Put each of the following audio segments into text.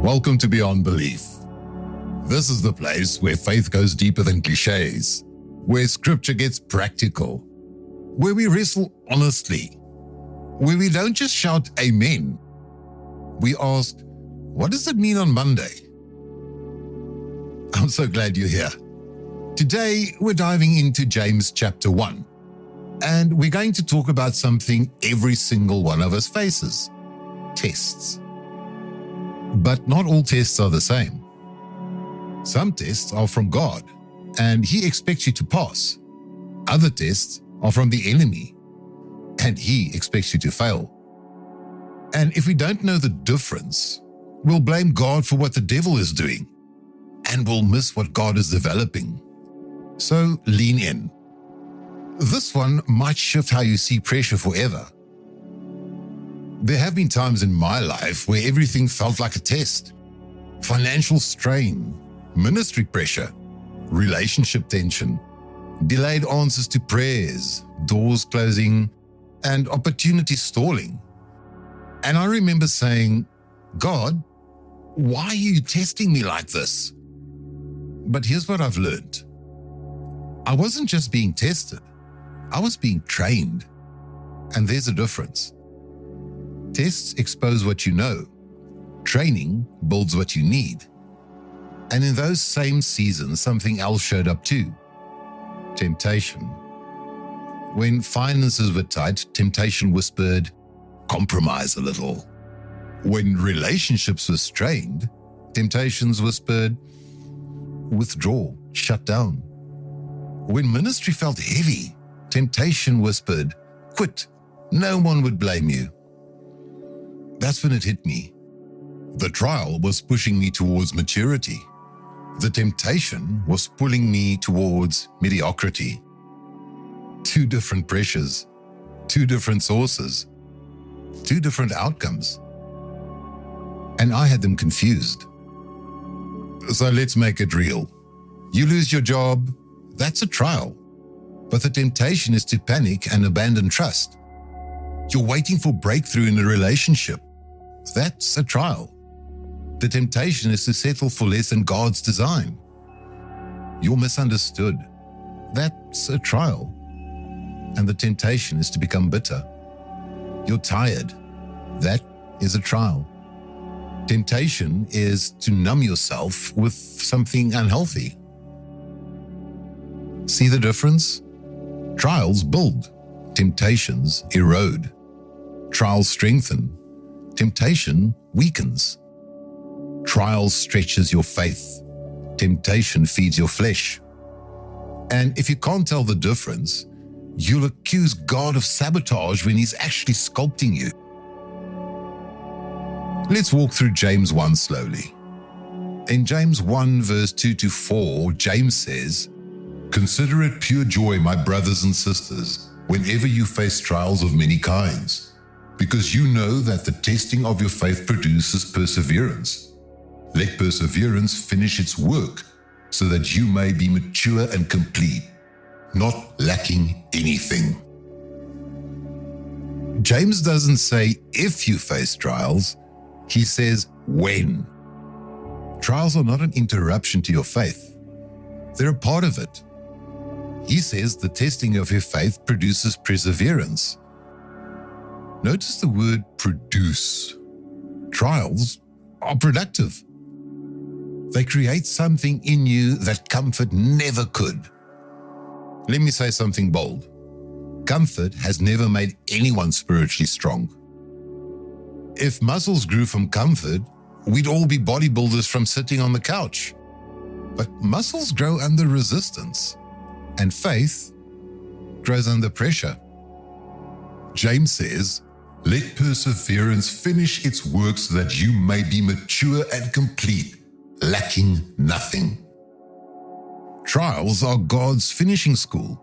Welcome to Beyond Belief. This is the place where faith goes deeper than cliches, where scripture gets practical, where we wrestle honestly, where we don't just shout amen. We ask, what does it mean on Monday? I'm so glad you're here. Today, we're diving into James chapter 1, and we're going to talk about something every single one of us faces: tests. But not all tests are the same. Some tests are from God, and He expects you to pass. Other tests are from the enemy, and He expects you to fail. And if we don't know the difference, we'll blame God for what the devil is doing, and we'll miss what God is developing. So lean in. This one might shift how you see pressure forever. There have been times in my life where everything felt like a test. Financial strain, ministry pressure, relationship tension, delayed answers to prayers, doors closing, and opportunities stalling. And I remember saying, God, why are you testing me like this? But here's what I've learned. I wasn't just being tested, I was being trained. And there's a difference. Tests expose what you know. Training builds what you need. And in those same seasons, something else showed up too. Temptation. When finances were tight, temptation whispered, compromise a little. When relationships were strained, temptations whispered, withdraw, shut down. When ministry felt heavy, temptation whispered, quit, no one would blame you. That's when it hit me. The trial was pushing me towards maturity. The temptation was pulling me towards mediocrity. Two different pressures, two different sources, two different outcomes. And I had them confused. So let's make it real. You lose your job, that's a trial. But the temptation is to panic and abandon trust. You're waiting for breakthrough in a relationship. That's a trial. The temptation is to settle for less than God's design. You're misunderstood. That's a trial. And the temptation is to become bitter. You're tired. That is a trial. Temptation is to numb yourself with something unhealthy. See the difference? Trials build. Temptations erode. Trials strengthen. Temptation weakens. Trials stretches your faith. Temptation feeds your flesh. And if you can't tell the difference, you'll accuse God of sabotage when He's actually sculpting you. Let's walk through James 1 slowly. In James 1 verse 2-4, James says, "Consider it pure joy, my brothers and sisters, whenever you face trials of many kinds, because you know that the testing of your faith produces perseverance. Let perseverance finish its work, so that you may be mature and complete, not lacking anything." James doesn't say if you face trials, he says when. Trials are not an interruption to your faith. They're a part of it. He says the testing of your faith produces perseverance. Notice the word produce. Trials are productive. They create something in you that comfort never could. Let me say something bold. Comfort has never made anyone spiritually strong. If muscles grew from comfort, we'd all be bodybuilders from sitting on the couch. But muscles grow under resistance, and faith grows under pressure. James says, "Let perseverance finish its work so that you may be mature and complete, lacking nothing." Trials are God's finishing school.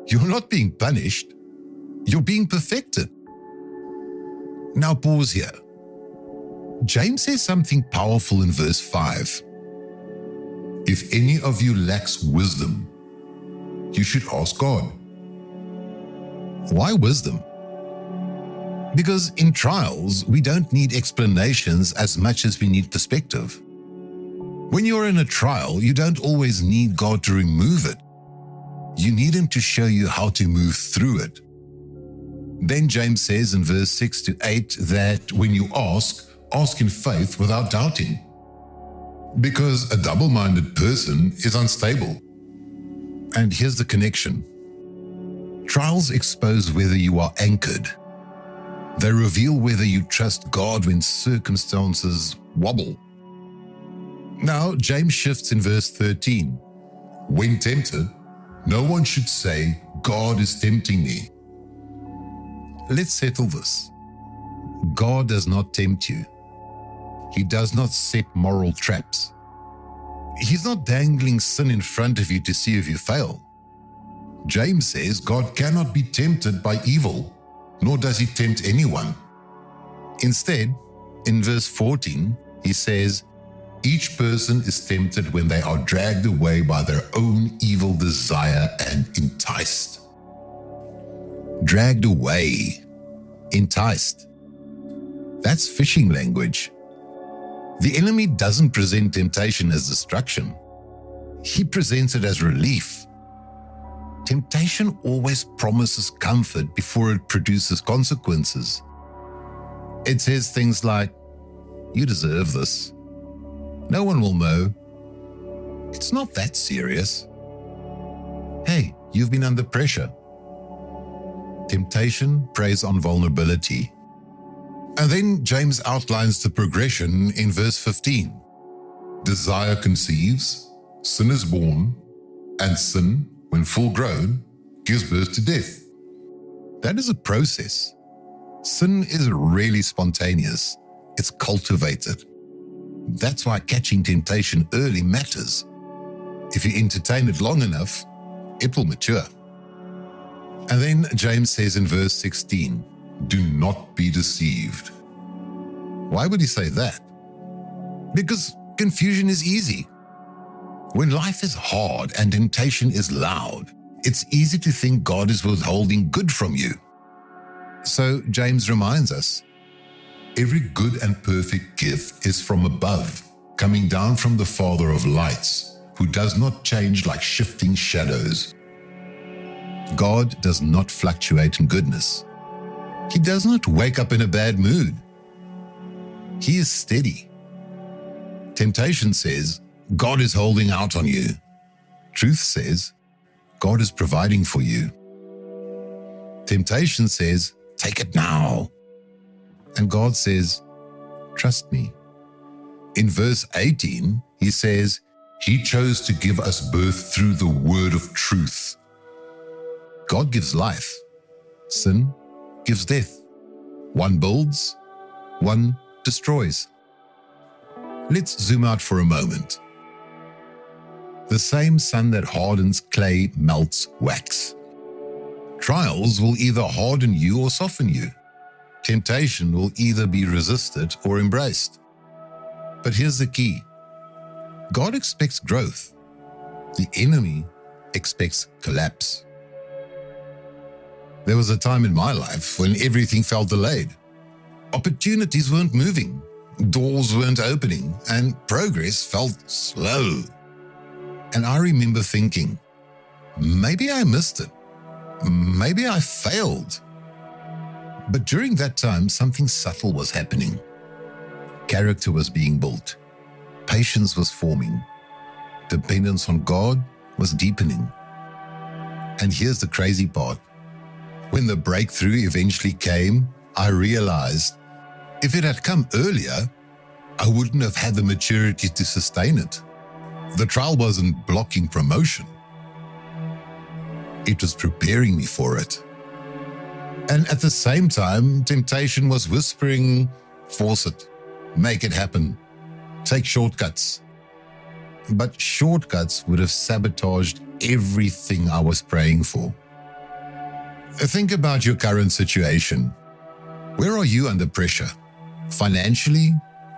You're not being punished, you're being perfected. Now pause here. James says something powerful in verse 5. "If any of you lacks wisdom, you should ask God." Why wisdom? Because in trials, we don't need explanations as much as we need perspective. When you're in a trial, you don't always need God to remove it. You need Him to show you how to move through it. Then James says in verse 6 to 8 that when you ask in faith without doubting. Because a double-minded person is unstable. And here's the connection. Trials expose whether you are anchored. They reveal whether you trust God when circumstances wobble. Now, James shifts in verse 13. When tempted, no one should say, God is tempting me. Let's settle this. God does not tempt you. He does not set moral traps. He's not dangling sin in front of you to see if you fail. James says God cannot be tempted by evil, nor does He tempt anyone. Instead, in verse 14, he says, each person is tempted when they are dragged away by their own evil desire and enticed. Dragged away, enticed. That's fishing language. The enemy doesn't present temptation as destruction. He presents it as relief. Temptation always promises comfort before it produces consequences. It says things like, you deserve this. No one will know. It's not that serious. Hey, you've been under pressure. Temptation preys on vulnerability. And then James outlines the progression in verse 15. Desire conceives, sin is born, and sin, when full grown, gives birth to death. That is a process. Sin is really spontaneous. It's cultivated. That's why catching temptation early matters. If you entertain it long enough, it will mature. And then James says in verse 16, do not be deceived. Why would he say that? Because confusion is easy. When life is hard and temptation is loud, it's easy to think God is withholding good from you. So James reminds us, every good and perfect gift is from above, coming down from the Father of lights, who does not change like shifting shadows. God does not fluctuate in goodness. He does not wake up in a bad mood. He is steady. Temptation says, God is holding out on you. Truth says, God is providing for you. Temptation says, take it now. And God says, trust me. In verse 18, he says, He chose to give us birth through the word of truth. God gives life. Sin gives death. One builds, one destroys. Let's zoom out for a moment. The same sun that hardens clay melts wax. Trials will either harden you or soften you. Temptation will either be resisted or embraced. But here's the key. God expects growth. The enemy expects collapse. There was a time in my life when everything felt delayed. Opportunities weren't moving, doors weren't opening, and progress felt slow. And I remember thinking, maybe I missed it. Maybe I failed. But during that time, something subtle was happening. Character was being built. Patience was forming. Dependence on God was deepening. And here's the crazy part. When the breakthrough eventually came, I realized if it had come earlier, I wouldn't have had the maturity to sustain it. The trial wasn't blocking promotion. It was preparing me for it. And at the same time, temptation was whispering, force it, make it happen, take shortcuts. But shortcuts would have sabotaged everything I was praying for. Think about your current situation. Where are you under pressure? Financially,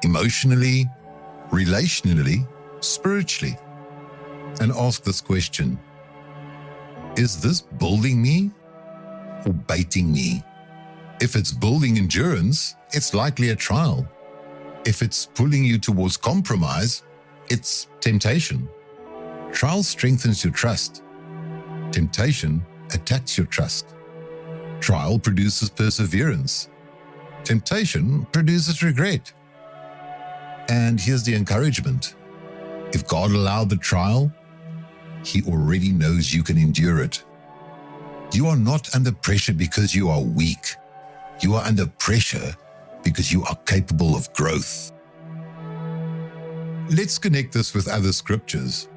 emotionally, relationally, spiritually? And ask this question. Is this building me or baiting me? If it's building endurance, it's likely a trial. If it's pulling you towards compromise, it's temptation. Trial strengthens your trust. Temptation attacks your trust. Trial produces perseverance. Temptation produces regret. And here's the encouragement. If God allowed the trial, He already knows you can endure it. You are not under pressure because you are weak. You are under pressure because you are capable of growth. Let's connect this with other scriptures.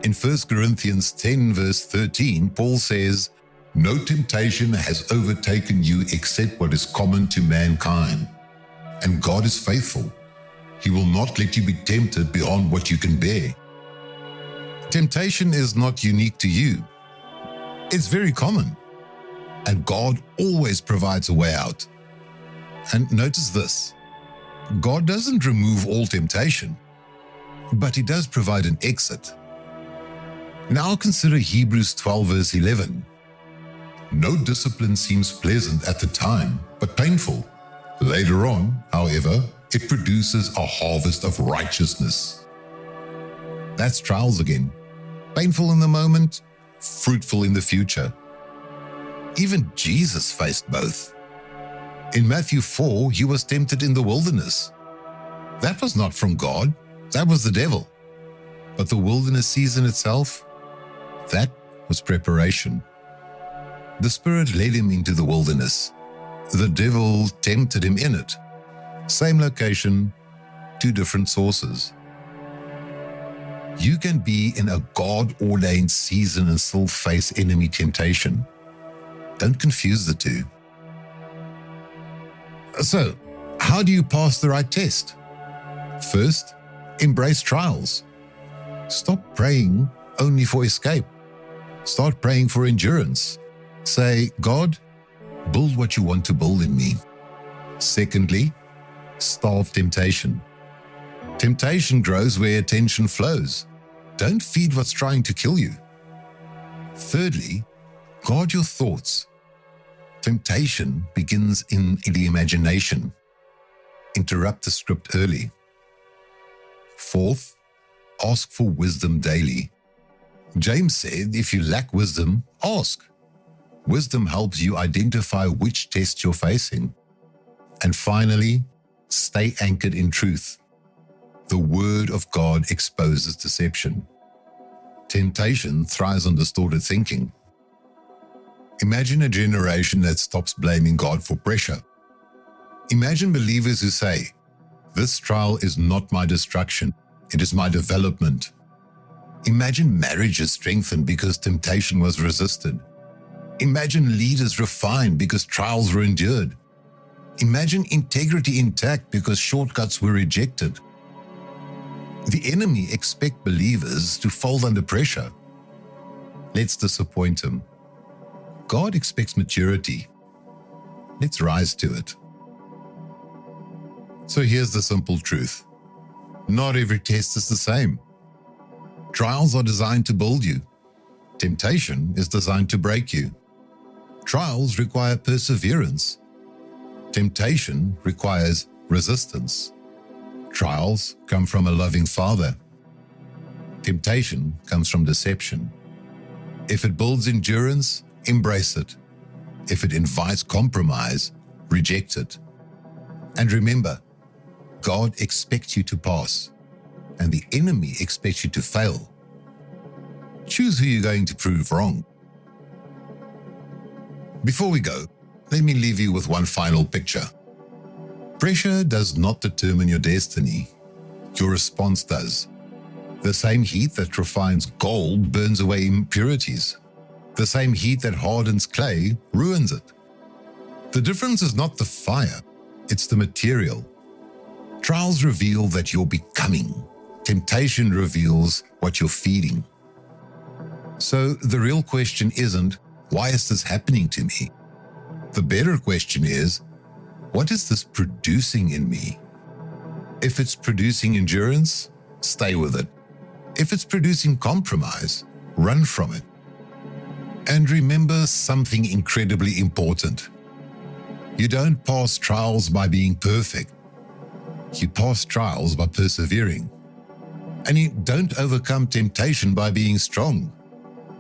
In 1 Corinthians 10 verse 13, Paul says, "No temptation has overtaken you except what is common to mankind. And God is faithful. He will not let you be tempted beyond what you can bear." Temptation is not unique to you. It's very common. And God always provides a way out. And notice this. God doesn't remove all temptation, but He does provide an exit. Now consider Hebrews 12 verse 11. "No discipline seems pleasant at the time, but painful. Later on, however, it produces a harvest of righteousness." That's trials again. Painful in the moment, fruitful in the future. Even Jesus faced both. In Matthew 4, He was tempted in the wilderness. That was not from God, that was the devil. But the wilderness season itself, that was preparation. The Spirit led Him into the wilderness. The devil tempted Him in it. Same location, two different sources. You can be in a God-ordained season and still face enemy temptation. Don't confuse the two. So, how do you pass the right test? First, embrace trials. Stop praying only for escape. Start praying for endurance. Say, "God, build what you want to build in me." Secondly, starve temptation. Temptation grows where attention flows. Don't feed what's trying to kill you. Thirdly, guard your thoughts. Temptation begins in the imagination. Interrupt the script early. Fourth, ask for wisdom daily. James said, if you lack wisdom, ask. Wisdom helps you identify which test you're facing. And finally, stay anchored in truth. The Word of God exposes deception. Temptation thrives on distorted thinking. Imagine a generation that stops blaming God for pressure. Imagine believers who say, "This trial is not my destruction, it is my development." Imagine marriages strengthened because temptation was resisted. Imagine leaders refined because trials were endured. Imagine integrity intact because shortcuts were rejected. The enemy expects believers to fold under pressure. Let's disappoint him. God expects maturity. Let's rise to it. So here's the simple truth. Not every test is the same. Trials are designed to build you. Temptation is designed to break you. Trials require perseverance. Temptation requires resistance. Trials come from a loving Father. Temptation comes from deception. If it builds endurance, embrace it. If it invites compromise, reject it. And remember, God expects you to pass, and the enemy expects you to fail. Choose who you're going to prove wrong. Before we go, let me leave you with one final picture. Pressure does not determine your destiny. Your response does. The same heat that refines gold burns away impurities. The same heat that hardens clay ruins it. The difference is not the fire, it's the material. Trials reveal that you're becoming. Temptation reveals what you're feeding. So the real question isn't, why is this happening to me? The better question is, what is this producing in me? If it's producing endurance, stay with it. If it's producing compromise, run from it. And remember something incredibly important. You don't pass trials by being perfect. You pass trials by persevering. And you don't overcome temptation by being strong.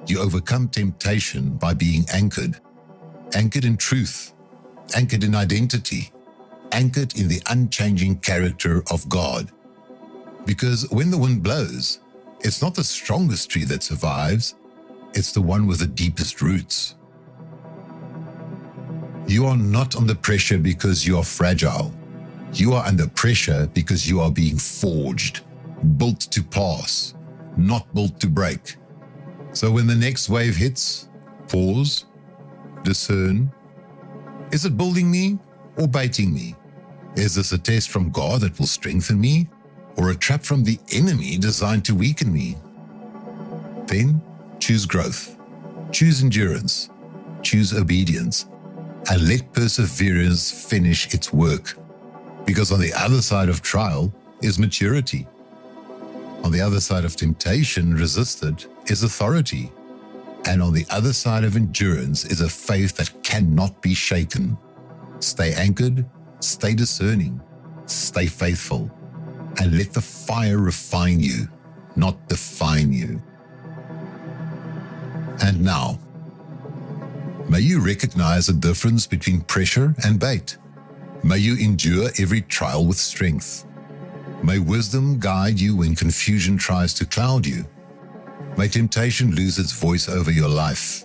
You overcome temptation by being anchored. Anchored in truth, anchored in identity, anchored in the unchanging character of God. Because when the wind blows, it's not the strongest tree that survives, it's the one with the deepest roots. You are not under pressure because you are fragile. You are under pressure because you are being forged, built to pass, not built to break. So when the next wave hits, pause, discern. Is it building me or baiting me? Is this a test from God that will strengthen me, or a trap from the enemy designed to weaken me? Then choose growth, choose endurance, choose obedience, and let perseverance finish its work. Because on the other side of trial is maturity. On the other side of temptation resisted is authority. And on the other side of endurance is a faith that cannot be shaken. Stay anchored, stay discerning, stay faithful, and let the fire refine you, not define you. And now, may you recognize the difference between pressure and bait. May you endure every trial with strength. May wisdom guide you when confusion tries to cloud you. May temptation lose its voice over your life.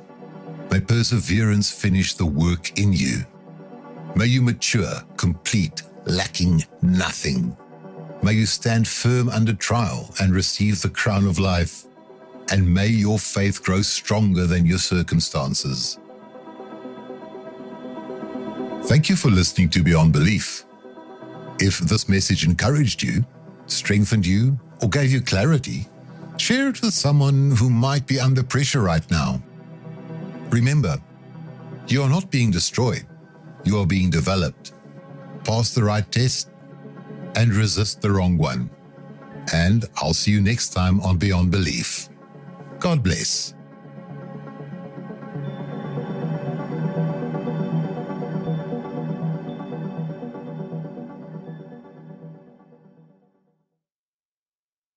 May perseverance finish the work in you. May you mature, complete, lacking nothing. May you stand firm under trial and receive the crown of life. And may your faith grow stronger than your circumstances. Thank you for listening to Beyond Belief. If this message encouraged you, strengthened you, or gave you clarity, share it with someone who might be under pressure right now. Remember, you are not being destroyed. You are being developed. Pass the right test and resist the wrong one. And I'll see you next time on Beyond Belief. God bless.